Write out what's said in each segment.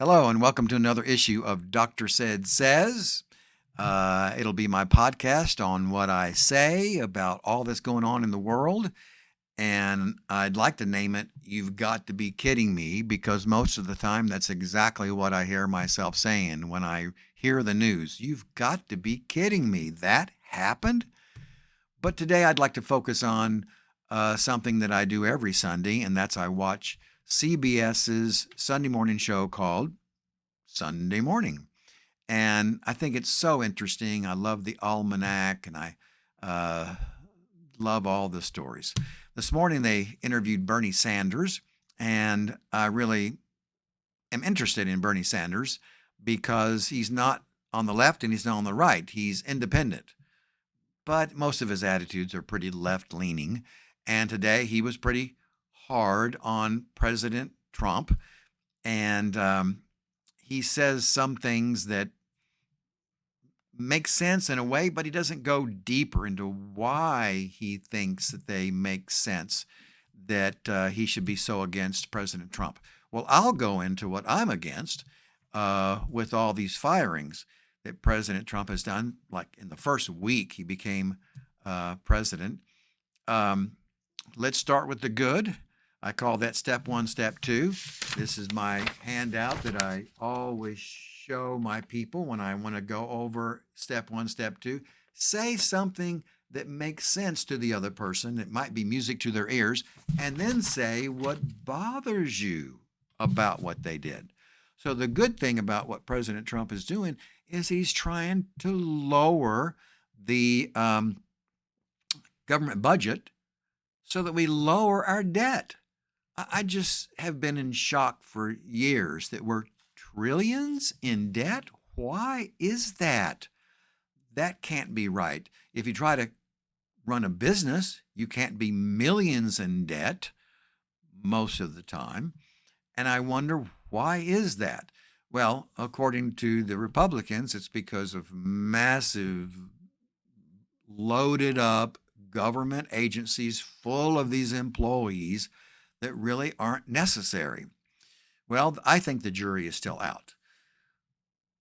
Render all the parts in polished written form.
Hello, and welcome to another issue of Dr. Ced Says. It'll be my podcast on what I say about all that's going on in the world. And I'd like to name it, You've Got to Be Kidding Me, because most of the time that's exactly what I hear myself saying when I hear the news. You've got to be kidding me. That happened? But today I'd like to focus on something that I do every Sunday, and that's I watch CBS's Sunday morning show called Sunday Morning. And I think it's so interesting. I love the almanac and I uh, love all the stories. This morning they interviewed Bernie Sanders, and I really am interested in Bernie Sanders because he's not on the left and he's not on the right. He's independent, but most of his attitudes are pretty left leaning. And today he was pretty hard on President Trump. And he says some things that make sense in a way, but he doesn't go deeper into why he thinks that they make sense, that he should be so against President Trump. Well, I'll go into what I'm against with all these firings that President Trump has done. Like in the first week he became president. Um, let's start with the good. I call that step one, step two. This is my handout that I always show my people when I want to go over step one, step two. Say something that makes sense to the other person. It might be music to their ears, and then say what bothers you about what they did. So, the good thing about what President Trump is doing is he's trying to lower the government budget so that we lower our debt. I just have been in shock for years that we're trillions in debt. Why is that? That can't be right. If you try to run a business, you can't be millions in debt most of the time. And I wonder, why is that? Well, according to the Republicans, it's because of massive, loaded up government agencies full of these employees that really aren't necessary. Well, I think the jury is still out.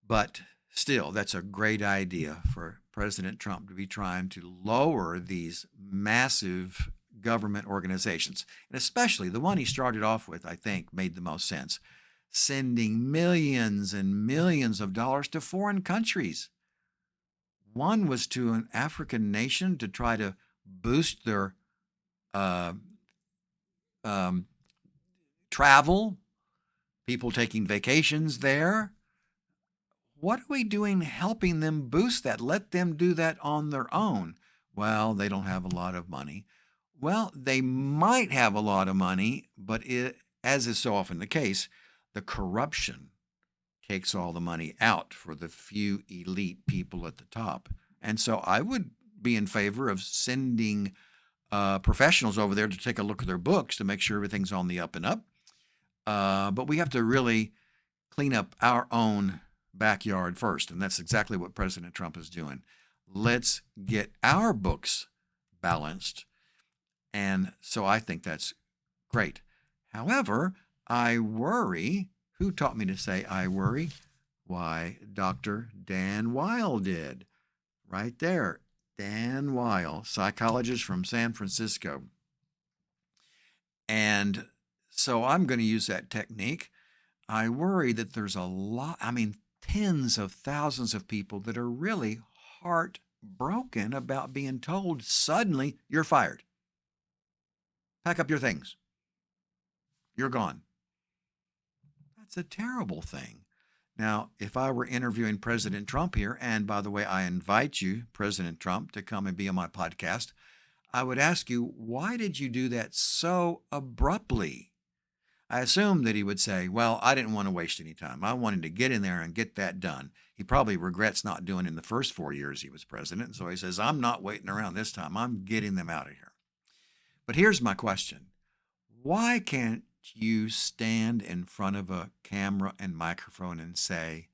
But still, that's a great idea for President Trump to be trying to lower these massive government organizations. And especially the one he started off with, I think, made the most sense. Sending millions and millions of dollars to foreign countries. One was to an African nation to try to boost their uh, um, travel, people taking vacations there. What are we doing helping them boost that? Let them do that on their own. Well, they don't have a lot of money. Well, they might have a lot of money, but as is so often the case, the corruption takes all the money out for the few elite people at the top. And so I would be in favor of sending professionals over there to take a look at their books to make sure everything's on the up and up. But we have to really clean up our own backyard first. And that's exactly what President Trump is doing. Let's get our books balanced. And so I think that's great. However, I worry. Who taught me to say I worry? Why, Dr. Dan Weil did. Right there. Dan Weil, psychologist from San Francisco. And so I'm going to use that technique. I worry that there's a lot, tens of thousands of people that are really heartbroken about being told suddenly you're fired. Pack up your things. You're gone. That's a terrible thing. Now, if I were interviewing President Trump here, and by the way, I invite you, President Trump, to come and be on my podcast, I would ask you, why did you do that so abruptly? I assumed that he would say, well, I didn't want to waste any time. I wanted to get in there and get that done. He probably regrets not doing it in the first 4 years he was president. And so he says, I'm not waiting around this time. I'm getting them out of here. But here's my question. Why can't you stand in front of a camera and microphone and say,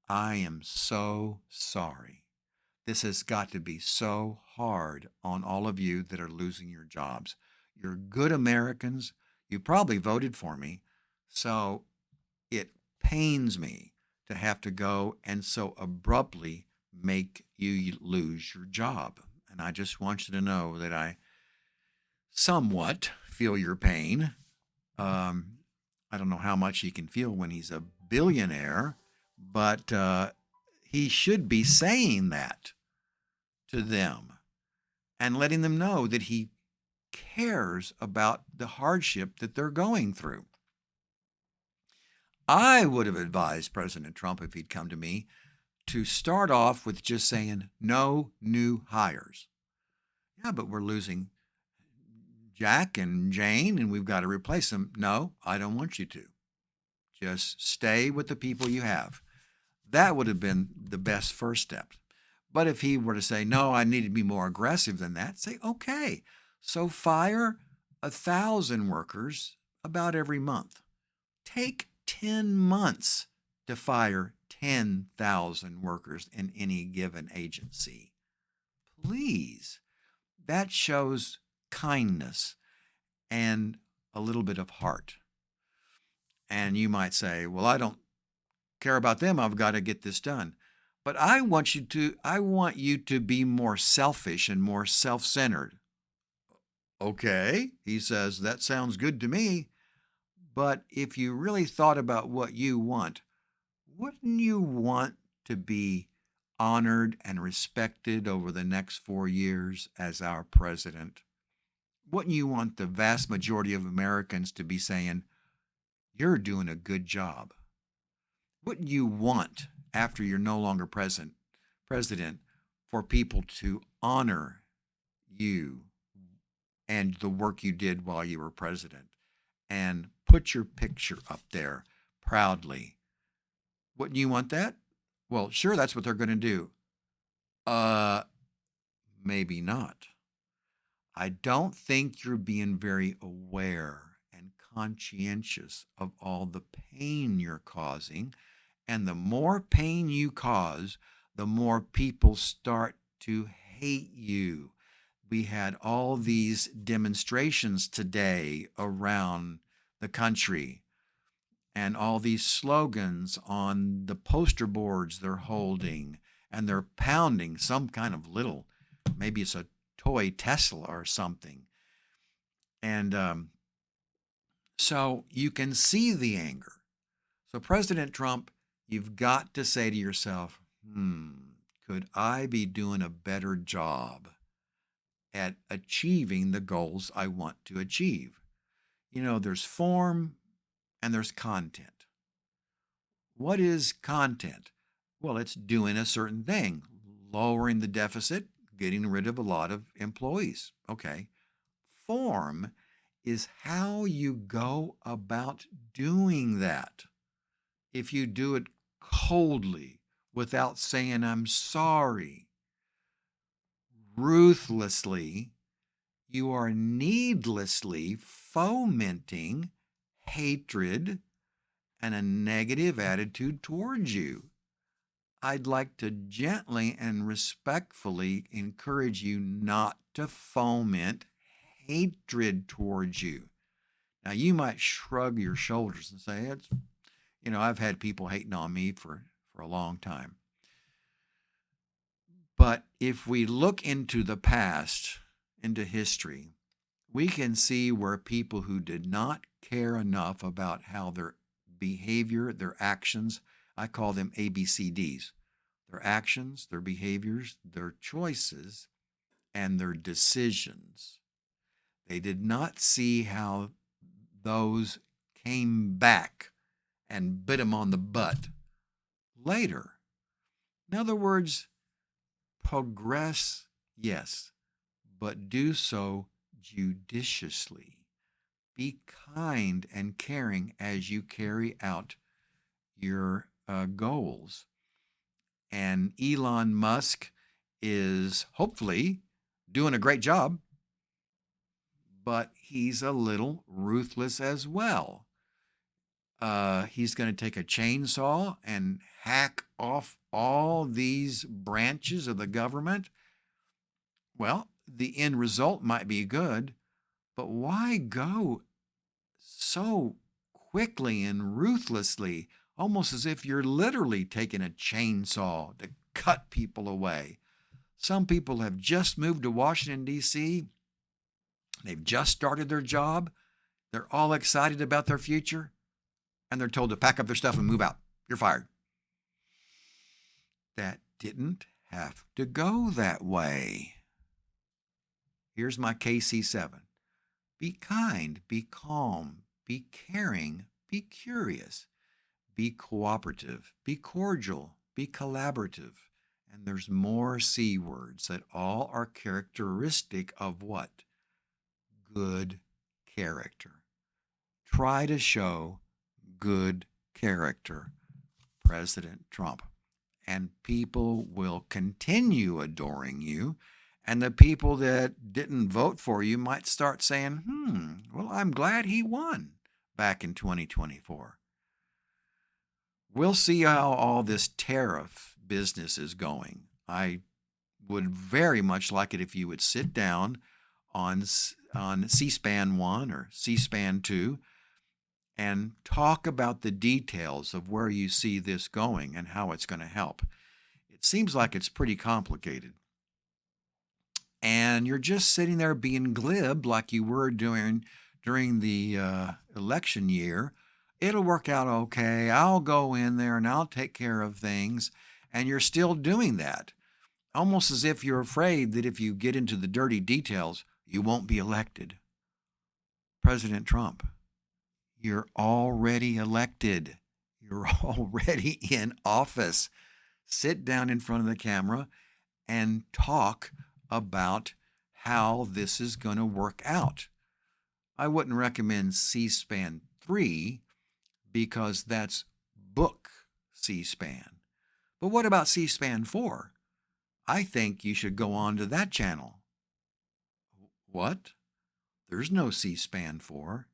I am so sorry. This has got to be so hard on all of you that are losing your jobs. You're good Americans. You probably voted for me. So it pains me to have to go and so abruptly make you lose your job. And I just want you to know that I somewhat feel your pain. Um, I don't know how much he can feel when he's a billionaire, but he should be saying that to them and letting them know that he cares about the hardship that they're going through. I would have advised President Trump, if he'd come to me, to start off with just saying no new hires. Yeah, but we're losing Jack and Jane and we've got to replace them. No, I don't want you to. Just stay with the people you have. That would have been the best first step. But if he were to say, no, I need to be more aggressive than that, say, okay, so fire 1,000 workers about every month. Take 10 months to fire 10,000 workers in any given agency. Please. That shows kindness and a little bit of heart. And you might say, well, I don't care about them. I've got to get this done. But I want you to be more selfish and more self-centered. Okay, he says, that sounds good to me. But if you really thought about what you want, wouldn't you want to be honored and respected over the next 4 years as our president? Wouldn't you want the vast majority of Americans to be saying, you're doing a good job? Wouldn't you want, after you're no longer president, for people to honor you and the work you did while you were president and put your picture up there proudly? Wouldn't you want that? Well, sure, that's what they're going to do. Maybe not. I don't think you're being very aware and conscientious of all the pain you're causing. And the more pain you cause, the more people start to hate you. We had all these demonstrations today around the country and all these slogans on the poster boards they're holding, and they're pounding some kind of little, maybe it's a toy Tesla or something. And so you can see the anger. So President Trump, you've got to say to yourself, could I be doing a better job at achieving the goals I want to achieve? You know, there's form and there's content. What is content? Well, it's doing a certain thing, lowering the deficit, getting rid of a lot of employees. Okay. Form is how you go about doing that. If you do it coldly, without saying, I'm sorry, ruthlessly, you are needlessly fomenting hatred and a negative attitude towards you. I'd like to gently and respectfully encourage you not to foment hatred towards you. Now, you might shrug your shoulders and say, I've had people hating on me for a long time. But if we look into the past, into history, we can see where people who did not care enough about how their behavior, their actions, I call them ABCDs, their actions, their behaviors, their choices, and their decisions. They did not see how those came back and bit them on the butt later. In other words, progress, yes, but do so judiciously. Be kind and caring as you carry out your goals. And Elon Musk is hopefully doing a great job, but he's a little ruthless as well. He's going to take a chainsaw and hack off all these branches of the government. Well, the end result might be good, but why go so quickly and ruthlessly? almost as if you're literally taking a chainsaw to cut people away. Some people have just moved to Washington, D.C. They've just started their job. They're all excited about their future, and they're told to pack up their stuff and move out. You're fired. That didn't have to go that way. Here's my KC7. Be kind, be calm, be caring, be curious, be cooperative, be cordial, be collaborative. And there's more C words that all are characteristic of what? Good character. Try to show good character, President Trump. And people will continue adoring you. And the people that didn't vote for you might start saying, well, I'm glad he won back in 2024. We'll see how all this tariff business is going. I would very much like it if you would sit down on C-SPAN 1 or C-SPAN 2 and talk about the details of where you see this going and how it's going to help. It seems like it's pretty complicated. And you're just sitting there being glib like you were during the election year. It'll work out okay. I'll go in there and I'll take care of things. And you're still doing that, almost as if you're afraid that if you get into the dirty details, you won't be elected. President Trump, you're already elected. You're already in office. Sit down in front of the camera and talk about how this is going to work out. I wouldn't recommend C-SPAN 3 because that's book C-SPAN. But what about C-SPAN 4? I think you should go on to that channel. What? There's no C-SPAN 4.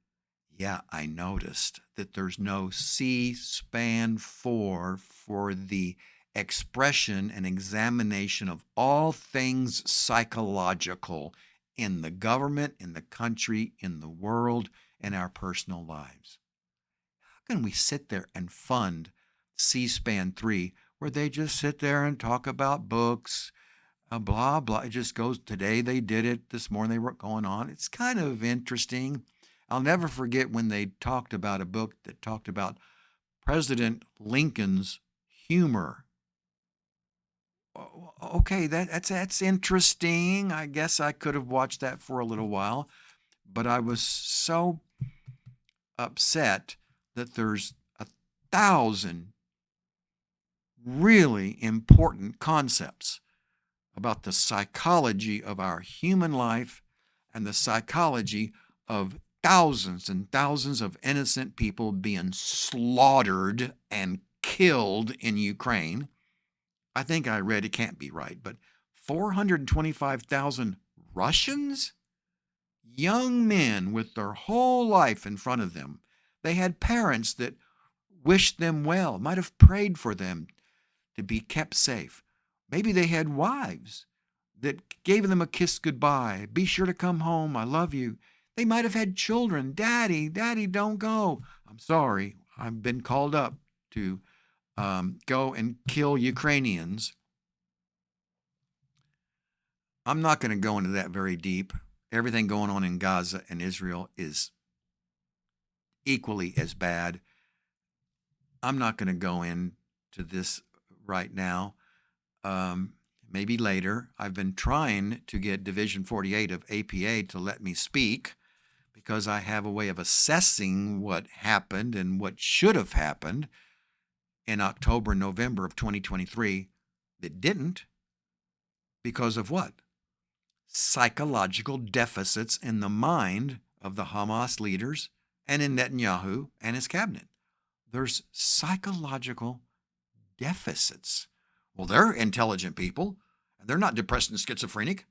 Yeah, I noticed that there's no C-SPAN 4 for the expression and examination of all things psychological in the government, in the country, in the world, and our personal lives. How can we sit there and fund C-SPAN 3 where they just sit there and talk about books, blah, blah. It just goes, today they did it, this morning they were going on. It's kind of interesting. I'll never forget when they talked about a book that talked about President Lincoln's humor. Okay, that's interesting. I guess I could have watched that for a little while, but I was so upset that there's 1,000 really important concepts about the psychology of our human life and the psychology of thousands and thousands of innocent people being slaughtered and killed in Ukraine. I think I read, it can't be right, but 425,000 Russians? Young men with their whole life in front of them. They had parents that wished them well, might have prayed for them to be kept safe. Maybe they had wives that gave them a kiss goodbye. Be sure to come home. I love you. They might have had children. Daddy, don't go. I'm sorry. I've been called up to go and kill Ukrainians. I'm not going to go into that very deep. Everything going on in Gaza and Israel is equally as bad. I'm not going to go into this right now. Maybe later. I've been trying to get Division 48 of APA to let me speak because I have a way of assessing what happened and what should have happened in October and November of 2023 that didn't because of what? Psychological deficits in the mind of the Hamas leaders and in Netanyahu and his cabinet. There's psychological deficits. Well, they're intelligent people, and they're not depressed and schizophrenic.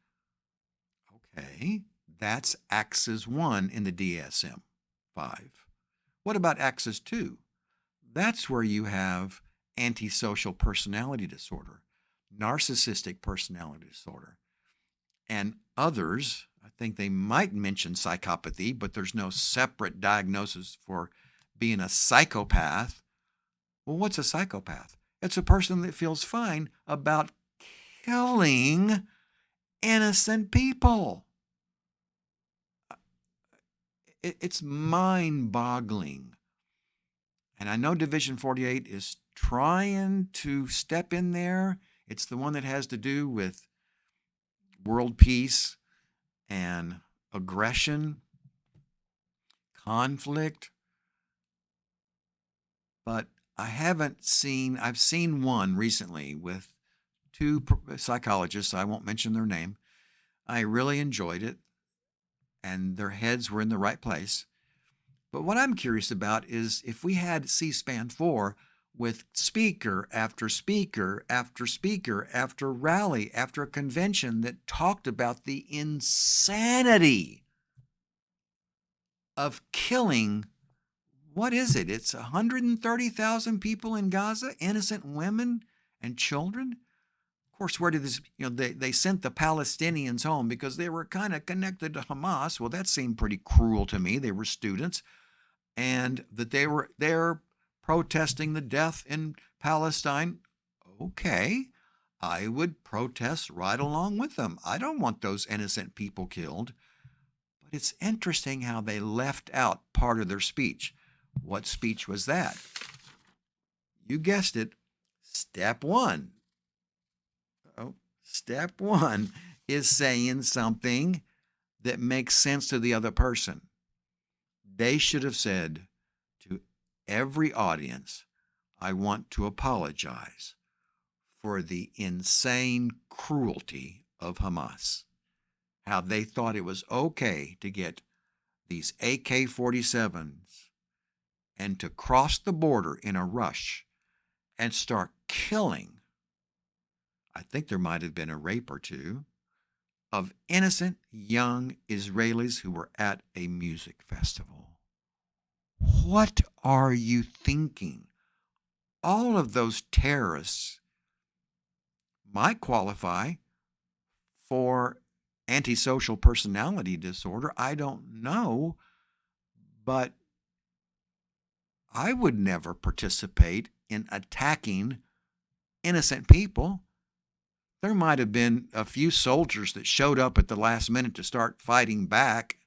Okay, that's Axis 1 in the DSM-5. What about Axis 2? That's where you have antisocial personality disorder, narcissistic personality disorder, and others. I think they might mention psychopathy, but there's no separate diagnosis for being a psychopath. Well, what's a psychopath? It's a person that feels fine about killing innocent people. It's mind-boggling. And I know Division 48 is trying to step in there. It's the one that has to do with world peace and aggression, conflict. But I've seen one recently with two psychologists. I won't mention their name. I really enjoyed it, and their heads were in the right place. But what I'm curious about is if we had C-SPAN 4 with speaker after speaker after speaker after rally after a convention that talked about the insanity of killing, what is it? It's 130,000 people in Gaza, innocent women and children. Of course, where did this, they sent the Palestinians home because they were kind of connected to Hamas. Well, that seemed pretty cruel to me. They were students, and that they were there protesting the death in Palestine. Okay, I would protest right along with them. I don't want those innocent people killed. But it's interesting how they left out part of their speech. What speech was that? You guessed it. Step one. Step one is saying something that makes sense to the other person. They should have said to every audience, I want to apologize for the insane cruelty of Hamas. How they thought it was okay to get these AK-47s and to cross the border in a rush and start killing, I think there might have been a rape or two, of innocent young Israelis who were at a music festival. What are you thinking? All of those terrorists might qualify for antisocial personality disorder. I don't know, but I would never participate in attacking innocent people. There might have been a few soldiers that showed up at the last minute to start fighting back,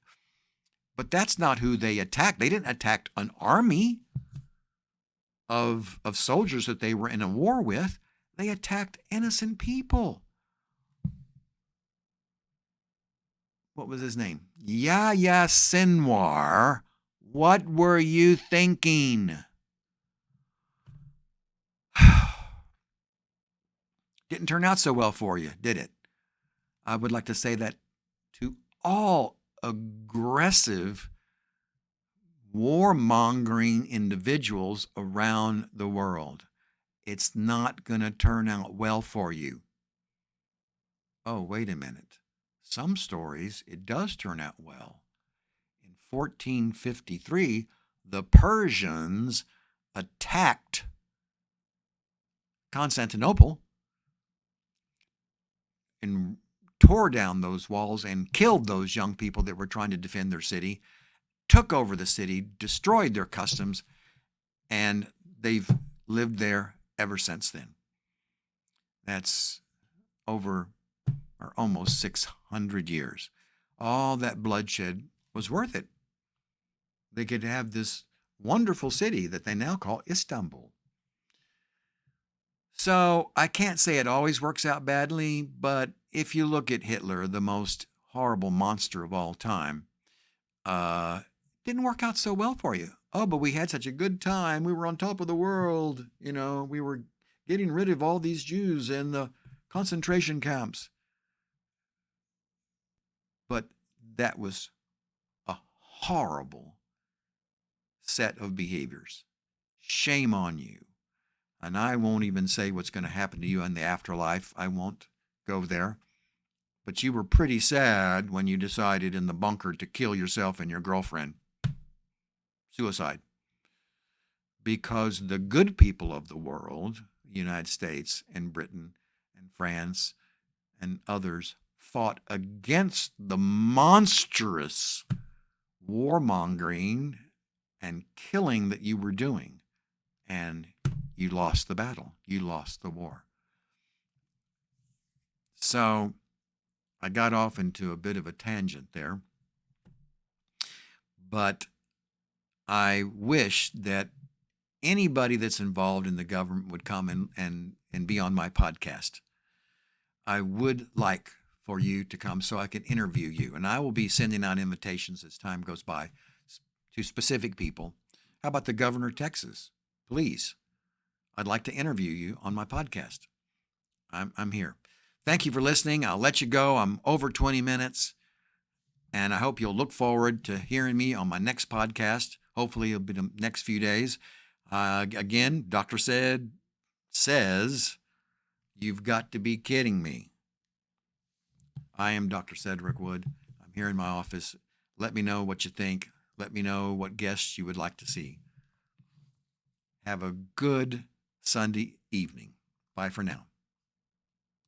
but that's not who they attacked. They didn't attack an army of soldiers that they were in a war with. They attacked innocent people. What was his name? Yahya Sinwar. What were you thinking? Didn't turn out so well for you, did it? I would like to say that to all aggressive, warmongering individuals around the world. It's not going to turn out well for you. Oh, wait a minute. Some stories, it does turn out well. In 1453, the Persians attacked Constantinople and tore down those walls and killed those young people that were trying to defend their city, took over the city, destroyed their customs, and they've lived there ever since then. That's over or almost 600 years. All that bloodshed was worth it. They could have this wonderful city that they now call Istanbul. So I can't say it always works out badly, but if you look at Hitler, the most horrible monster of all time, didn't work out so well for you. Oh, but we had such a good time. We were on top of the world. We were getting rid of all these Jews in the concentration camps. But that was a horrible set of behaviors. Shame on you. And I won't even say what's going to happen to you in the afterlife. I won't go there. But you were pretty sad when you decided in the bunker to kill yourself and your girlfriend. Suicide. Because the good people of the world, the United States and Britain and France and others, fought against the monstrous warmongering and killing that you were doing. And you lost the battle. You lost the war. So I got off into a bit of a tangent there, but I wish that anybody that's involved in the government would come and be on my podcast. I would like for you to come so I can interview you. And I will be sending out invitations as time goes by to specific people. How about the governor of Texas? Please, I'd like to interview you on my podcast. I'm here. Thank you for listening. I'll let you go. I'm over 20 minutes. And I hope you'll look forward to hearing me on my next podcast. Hopefully, it'll be the next few days. Again, Dr. Ced says, you've got to be kidding me. I am Dr. Cedric Wood. I'm here in my office. Let me know what you think. Let me know what guests you would like to see. Have a good Sunday evening. Bye for now.